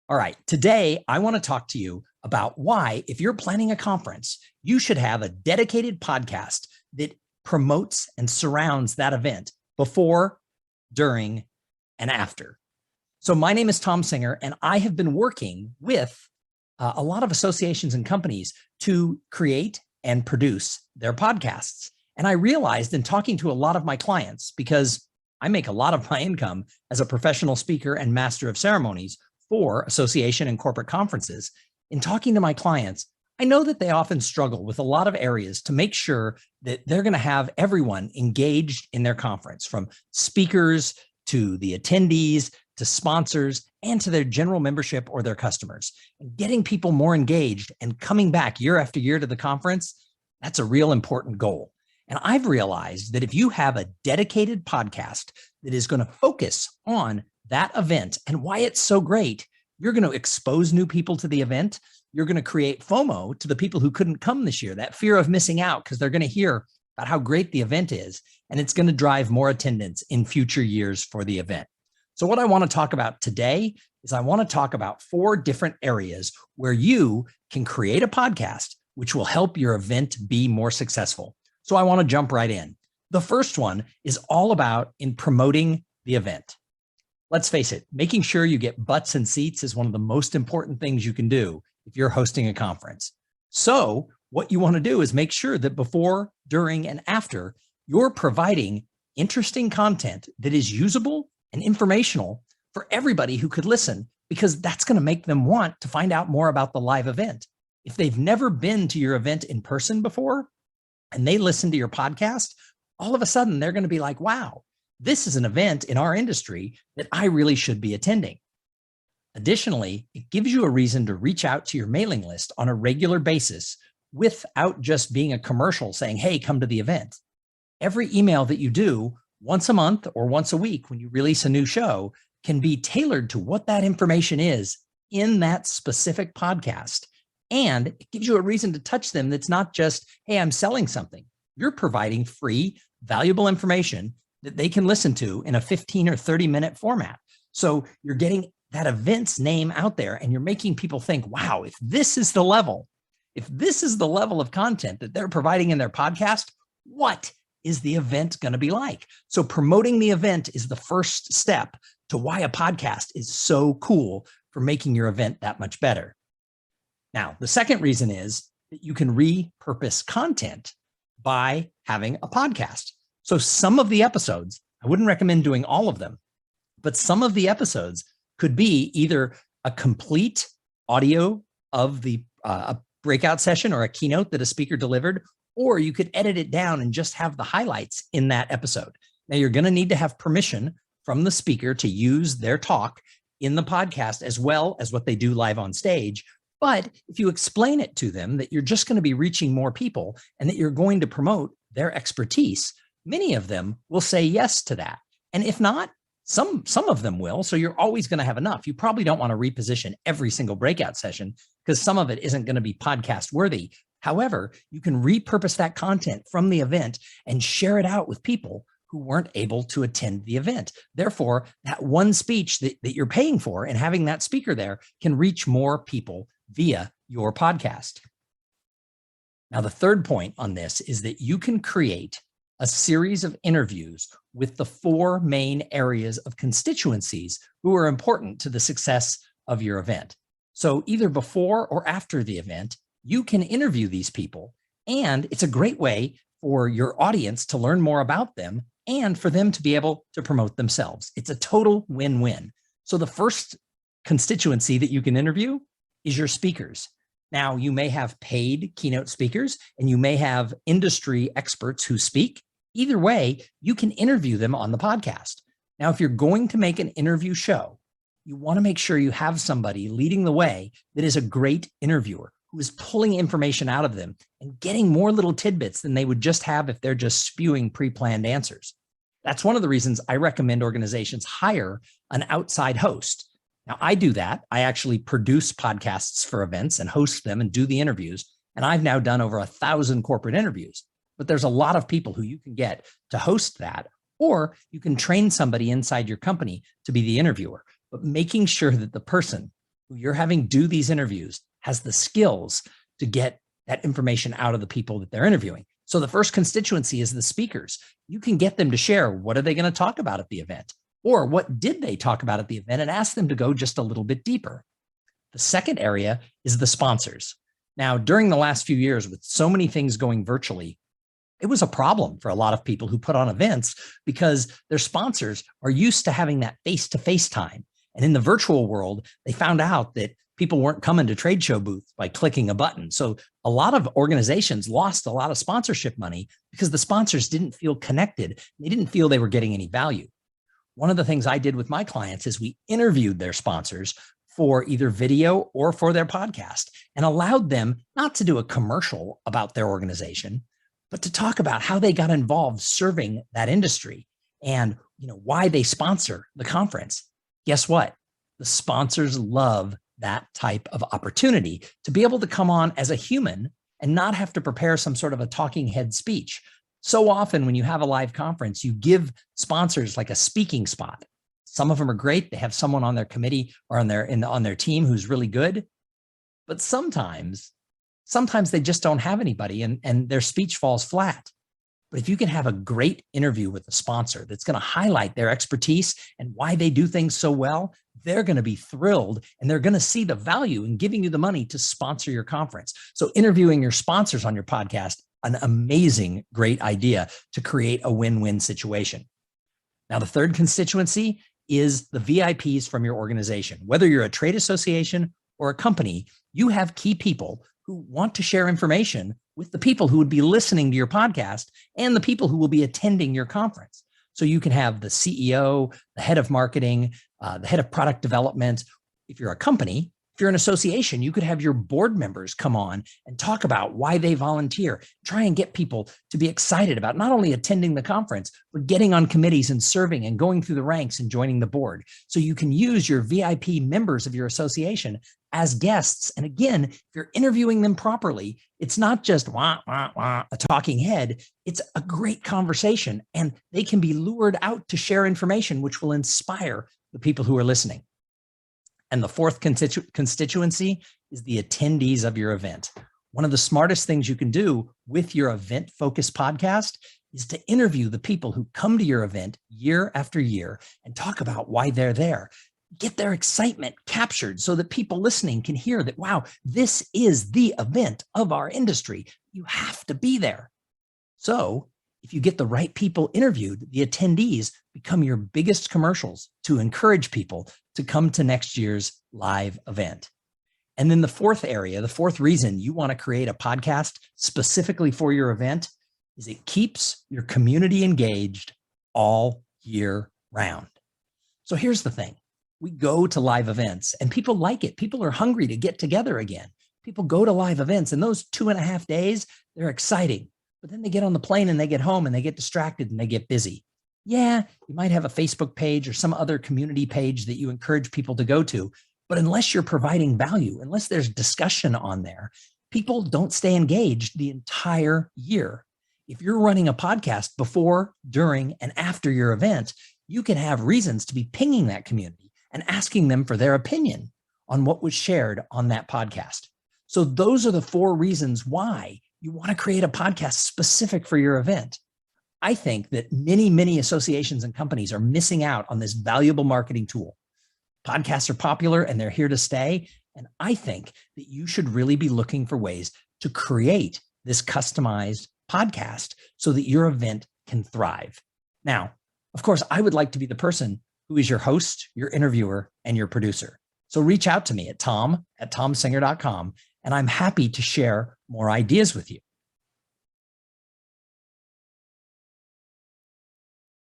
All right, today I want to talk to you about why, if you're planning a conference, you should have a dedicated podcast that promotes and surrounds that event before, during, and after. So my name is Thom Singer, and I have been working with a lot of associations and companies to create and produce their podcasts. And I realized in talking to a lot of my clients, because I make a lot of my income as a professional speaker and master of ceremonies for association and corporate conferences, in talking to my clients, I know that they often struggle with a lot of areas to make sure that they're going to have everyone engaged in their conference, from speakers to the attendees, to sponsors, and to their general membership or their customers. And getting people more engaged and coming back year after year to the conference, that's a real important goal. And I've realized that if you have a dedicated podcast that is going to focus on that event and why it's so great, you're going to expose new people to the event. You're going to create FOMO to the people who couldn't come this year, that fear of missing out, because they're going to hear about how great the event is, and it's going to drive more attendance in future years for the event. So what I want to talk about today is I want to talk about 4 different areas where you can create a podcast which will help your event be more successful. So I want to jump right in. The first one is all about in promoting the event. Let's face it, making sure you get butts and seats is one of the most important things you can do if you're hosting a conference. So what you want to do is make sure that before, during, and after, you're providing interesting content that is usable and informational for everybody who could listen, because that's going to make them want to find out more about the live event. If they've never been to your event in person before and they listen to your podcast, all of a sudden they're going to be like, wow, this is an event in our industry that I really should be attending. Additionally, it gives you a reason to reach out to your mailing list on a regular basis without just being a commercial saying, hey, come to the event. Every email that you do once a month or once a week when you release a new show can be tailored to what that information is in that specific podcast. And it gives you a reason to touch them that's not just, hey, I'm selling something. You're providing free, valuable information that they can listen to in a 15 or 30-minute format. So you're getting that event's name out there, and you're making people think, wow, if this is the level of content that they're providing in their podcast, what is the event going to be like? So promoting the event is the first step to why a podcast is so cool for making your event that much better. Now, the second reason is that you can repurpose content by having a podcast. So some of the episodes, I wouldn't recommend doing all of them, but some of the episodes could be either a complete audio of the a breakout session or a keynote that a speaker delivered, or you could edit it down and just have the highlights in that episode. Now, you're going to need to have permission from the speaker to use their talk in the podcast as well as what they do live on stage. But if you explain it to them that you're just going to be reaching more people and that you're going to promote their expertise, many of them will say yes to that. And if not, some of them will. So you're always going to have enough. You probably don't want to reposition every single breakout session because some of it isn't going to be podcast worthy. However, you can repurpose that content from the event and share it out with people who weren't able to attend the event. Therefore, that one speech that you're paying for and having that speaker there can reach more people via your podcast. Now, the third point on this is that you can create a series of interviews with the 4 main areas of constituencies who are important to the success of your event. So either before or after the event, you can interview these people, and it's a great way for your audience to learn more about them and for them to be able to promote themselves. It's a total win-win. So the first constituency that you can interview is your speakers. Now, you may have paid keynote speakers and you may have industry experts who speak. Either way, you can interview them on the podcast. Now, if you're going to make an interview show, you want to make sure you have somebody leading the way that is a great interviewer, who is pulling information out of them and getting more little tidbits than they would just have if they're just spewing pre-planned answers. That's one of the reasons I recommend organizations hire an outside host. Now, I do that. I actually produce podcasts for events and host them and do the interviews. And I've now done over 1,000 corporate interviews. But there's a lot of people who you can get to host that, or you can train somebody inside your company to be the interviewer. But making sure that the person who you're having do these interviews has the skills to get that information out of the people that they're interviewing. So the first constituency is the speakers. You can get them to share what are they going to talk about at the event, or what did they talk about at the event, and ask them to go just a little bit deeper. The second area is the sponsors. Now, during the last few years, with so many things going virtually, it was a problem for a lot of people who put on events because their sponsors are used to having that face-to-face time. And in the virtual world, they found out that people weren't coming to trade show booths by clicking a button. So a lot of organizations lost a lot of sponsorship money because the sponsors didn't feel connected. They didn't feel they were getting any value. One of the things I did with my clients is we interviewed their sponsors for either video or for their podcast, and allowed them not to do a commercial about their organization, but to talk about how they got involved serving that industry and why they sponsor the conference. Guess what? The sponsors love that type of opportunity to be able to come on as a human and not have to prepare some sort of a talking head speech. So often when you have a live conference, you give sponsors like a speaking spot. Some of them are great. They have someone on their committee or on their team who's really good. But sometimes they just don't have anybody and their speech falls flat. But if you can have a great interview with a sponsor that's going to highlight their expertise and why they do things so well, they're going to be thrilled and they're going to see the value in giving you the money to sponsor your conference. So interviewing your sponsors on your podcast, an amazing, great idea to create a win-win situation. Now, the third constituency is the VIPs from your organization. Whether you're a trade association or a company, you have key people who want to share information with the people who would be listening to your podcast and the people who will be attending your conference. So you can have the CEO, the head of marketing, the head of product development. If you're a company, if you're an association, you could have your board members come on and talk about why they volunteer, try and get people to be excited about not only attending the conference, but getting on committees and serving and going through the ranks and joining the board. So you can use your VIP members of your association as guests. And again, if you're interviewing them properly, it's not just wah, wah, wah, a talking head. It's a great conversation, and they can be lured out to share information, which will inspire the people who are listening. And the fourth constituency is the attendees of your event. One of the smartest things you can do with your event-focused podcast is to interview the people who come to your event year after year and talk about why they're there. Get their excitement captured so that people listening can hear that, wow, this is the event of our industry. You have to be there. So if you get the right people interviewed, the attendees become your biggest commercials to encourage people to come to next year's live event. And then the fourth area, the fourth reason you want to create a podcast specifically for your event is it keeps your community engaged all year round. So here's the thing. We go to live events and people like it. People are hungry to get together again. People go to live events, and those 2.5 days, they're exciting. But then they get on the plane and they get home and they get distracted and they get busy. Yeah, you might have a Facebook page or some other community page that you encourage people to go to. But unless you're providing value, unless there's discussion on there, people don't stay engaged the entire year. If you're running a podcast before, during, and after your event, you can have reasons to be pinging that community and asking them for their opinion on what was shared on that podcast. So those are the 4 reasons why you want to create a podcast specific for your event. I think that many associations and companies are missing out on this valuable marketing tool. Podcasts are popular and they're here to stay. And I think that you should really be looking for ways to create this customized podcast so that your event can thrive. Now, of course, I would like to be the person who is your host, your interviewer, and your producer. So reach out to me at thomsinger.com, and I'm happy to share more ideas with you.